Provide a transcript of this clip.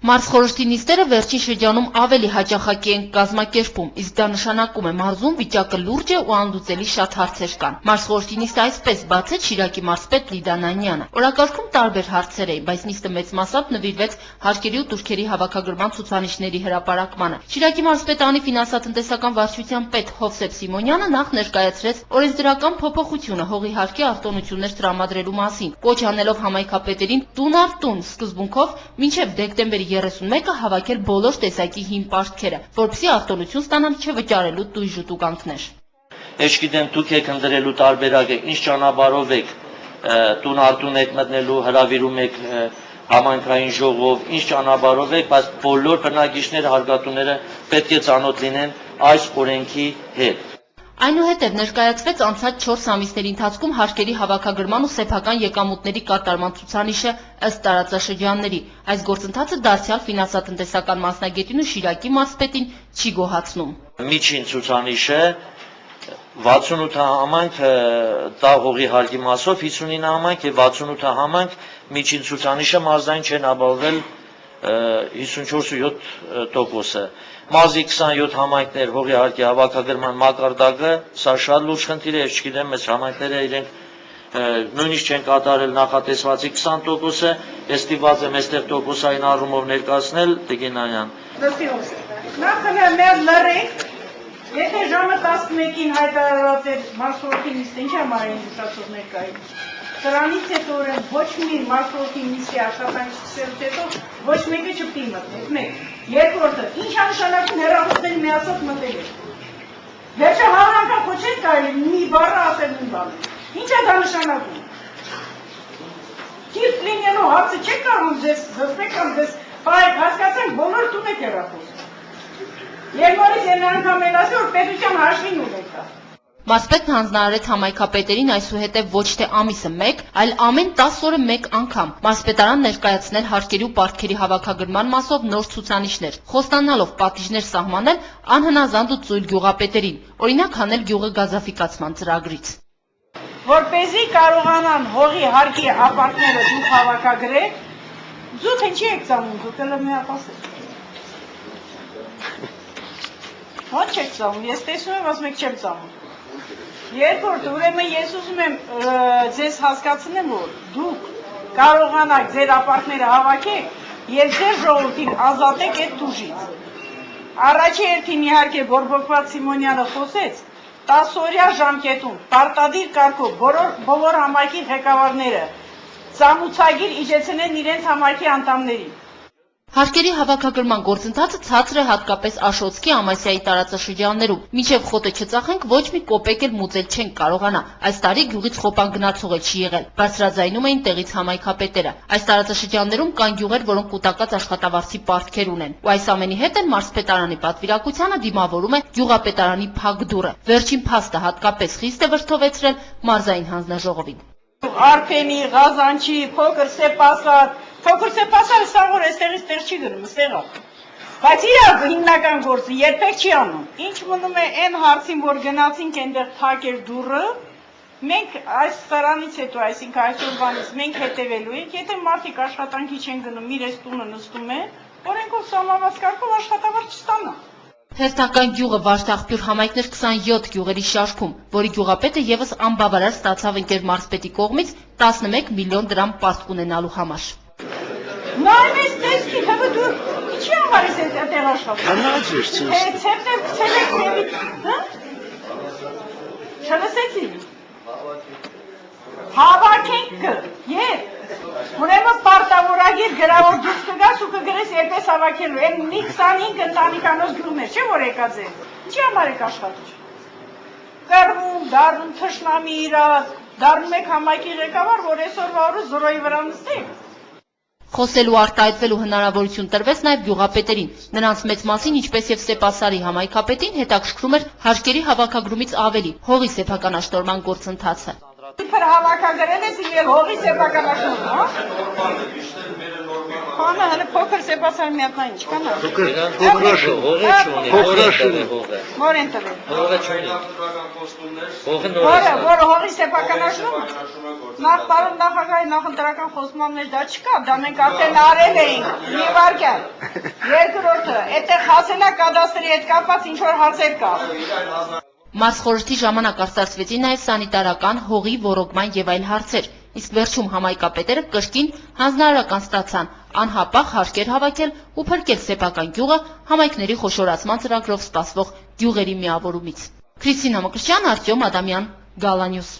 Մարզխորհրդի նիստերը վերջին շրջանում ավելի հաճախակի են կազմակերպում, իսկ դա նշանակում է մարզում վիճակը լուրջ է ու անլուծելի շատ հարցեր կան։ Մարզխորհրդի նիստը այսպես բացեց Շիրակի մարզպետ Լիդա Նանյանը։ Օրակարգում տարբեր հարցեր էին, բայց նիստը մեծ մասամբ նվիրվեց հարկերի ու տուրքերի հավաքագրման ցուցանիշների հրապարակմանը։ Շիրակի մարզպետանի ֆինանսատնտեսական վարչության պետ Հովսեփ Սիմոնյանը նախ ներկայացրեց օրենսդրական փոփոխությունը հողի հարկի արտոնություններ տրամադրելու մասին, կոչ անելով համայնքապետերին տուն առ տուն սկզբունքով մինչև դեկտեմբերի 31-ը հավաքել բոլոր տեսակի հին պարտքերը, որպեսզի արտոնություն ստանան չվճարելու տույժ ու տուգանքներ։ Ես գիտեմ դուք եք ընտրելու տարբերակը, ինչ ճանապարհով եք տուն առ տուն եք մտնելու, հրավիրում եք համայնքային ժողով, ինչ ճանապարհով եք, բայց բոլոր բնակիչները, հարկատուները պետք է ծանոթ լինեն այս օրենքի հետ։ Այնուհետև ներկայացվեց անցած 4 ամիսների ընթացքում հարկերի հավաքագրման ու սեփական եկամուտների կատարման ցուցանիշը ըստ տարածաշրջանների։ Այս գործընթացը դարձյալ ֆինանսատնտեսական մասնագետին ու Շիրակի մարզպետին չի գոհացնում։ Միջին ցուցանիշը 68 համայնք տա հողի հարկի մասով, 59 համայնք եւ 68 համայնք միջին ցուցանիշը մարզային չեն ապահովել 54.7%-ը։ Մարզի 27 համայնքներ հողի հարկի հավաքագրման մակարդակը, սա շատ լուրջ խնդիր է, ես չգիտեմ, մեծ համայնքները իրենք նույնիսկ չեն կատարել նախատեսվածի 20%-ը, ես ստիպված եմ այստեղ տոկոսային առումով ներկայացնել Տիկին Նանյան։ Նախ մեր լրեք, եթե ժամը 11-ին հայտարարված էր մարզխորհրդի նիստը, ինչ համար էին զուսացող ներկային։ Սրանից հետո ոչ մի մարզխորհրդի նիստի աշխատանքի սկսելուց հետո ոչ մեկը չպետք է մտնեք, մեկ։ Երկրորդը, ինչ նշանակում հեռախոսների միասով մտել է։ Վերջը հարյուր անգամ խոչել կարելի մի բառը ասել մի բան։ Ինչ է դա նշանակում։ Կիրթ լինելու հարցը չեք կարող ձեզ զսպեք կամ ձեզ բայ հասկացեք բոլոր տուն եք հեռախոս։ Եվ նորից են անգամ էլ ասել, որ պետության հաշվին ունեք դա։ Մարզպետն հանձնարարեց համայնքապետերին այսուհետև ոչ թե ամիսը մեկ, այլ ամեն 10 օրը մեկ անգամ մարզպետարան ներկայացնել հարկերի ու պարտքերի հավաքագրման մասով նոր ցուցանիշներ, խոստանալով պատիժներ սահմանել անհնազանդ ու ծույլ գյուղապետերին, օրինակ հանել գյուղը գազաֆիկացման ծրագրից։ Որպեսզի կարողանան հողի հարկի ապարտները դուք հավաքագրեք, դուք ինչի եք ծամում, դուք էլ մի հատ ասեք։ Ո՞նց եք ծամում, ես տեսնում եմ, ասում եք չեմ ծամում։ Երկրորդ, ուրեմն ես ուզում եմ ձեզ հասկացնեմ, որ դուք կարողանաք ձեր ապարտները հավաքեք եւ ձեր ժողովրդին ազատեք այդ տուժից։ Առաջի հերթին իհարկե բորբոքված Սիմոնյանը խոսեց 10 օրյա ժամկետում պարտադիր կարգով բոլոր համայնքի ղեկավարները ծամուցագիր իջեցնեն իրենց համայնքի անդամներին։ Հարկերի հավաքագրման գործընթացը ցածր է հատկապես Աշոտսկի Ամասիայի տարածաշրջաններում։ Մինչև խոտը չծախենք ոչ մի կոպեկ էլ մուծել չենք կարողանա։ Այս տարի գյուղից խոպան գնացող է չի եղել։ Բարձրաձայնում էին տեղից համայնքապետերը։ Այս տարածաշրջաններում կան գյուղեր, որոնք կուտակած աշխատավարձի պարտքեր ունեն։ Ու այս ամենի հետ էլ մարզպետարանի պատվիրակությանը դիմավորում է գյուղապետարանի փակ դուռը։ Վերջին փաստը հատկապես խիստ է վրդովեցրել մարզային հանձնաժողովին։ Արփենի, Ղազանչի, փոքր Սեպասար, փոքր Սեպասարը սա որ այստեղից տեղ չի գնում, ստեղա։ Բայց իր հիմնական գործը երբեք չի անում։ Ինչ մնում է այն հարցին, որ գնացինք այնտեղ փակեր դուռը, մենք այս տարանից հետո, այսինքն այսօրվանից մենք հետևելու ենք, եթե մարդիկ աշխատանքի չեն գնում, իրենց տունը նստում են, օրենքով սահմանված կարգով աշխատավարձ չստանան։ Հերթական գյուղը Վարդաղբյուր համայնքներ 27 գյուղերի շարքում, որի գյուղապետը եւս անբավարար ստացավ ընկեր մարզպետի կողմից 11 միլիոն դրամ պարտք ունենալու համար։ Նայում ես տեսքի, հəbə դու ինչի համար ես այդտեղ աշխատում։ Ցեպտեմ քցել եք մերի, հա՞։ Չլսեցի։ Հավաքենք, եվ ուրեմն պարտավորագիր գրավոր դուրս կգաս ու կգրես երպես հավաքելու, այն մի 25 ընտանիքանոց գյուղներ, չէ՞ որ եկած է։ Ինչի համար եք աշխատում։ Կռվում, դառնում թշնամի իրար, դառնում եք համայնքի ղեկավար, որ այսօրվա օրը զրոյի վրա նստեք։ Խոսելու արտահայտվելու հնարավորություն տրվեց նաև գյուղապետերին։ Նրանց մեծ մասին, ինչպես եւ Սեպասարի համայնքապետին, հետաքրքրում էր հարկերի հավաքագրումից ավելի հողի սեփականաշտորման գործընթացը։ Իբր հավաքագրել ես եւ հողի սեփականաշտորում, հա։ Խանը հələ փոքր սեպասար միատնային չկա նա։ Որ են տվել։ Որը հողի սեփականաշնորհը։ Նախ պարոն նախագահի նախընտրական խոսման մեջ դա չկա, դա մենք արդեն արել էինք մի վարքյան։ Երկրորդը, այդտեղ հասելա կադաստրի հետ կապված ինչ որ հարցեր կա։ Մարզխորհրդի ժամանակ արձակվեցին նաև սանիտարական, հողի ոռոգման եւ այլ հարցեր, իսկ վերջում համայնքապետերը կրկին հանձնարարական ստացան անհապաղ հարկեր հավաքել ու փրկել սեփական գյուղը համայնքների խոշորացման ծրագրով սպասվող գյուղերի միավորումից։ Քրիստինա Մկրտչյան, Արտյոմ Ադամյան, Գալանյուս։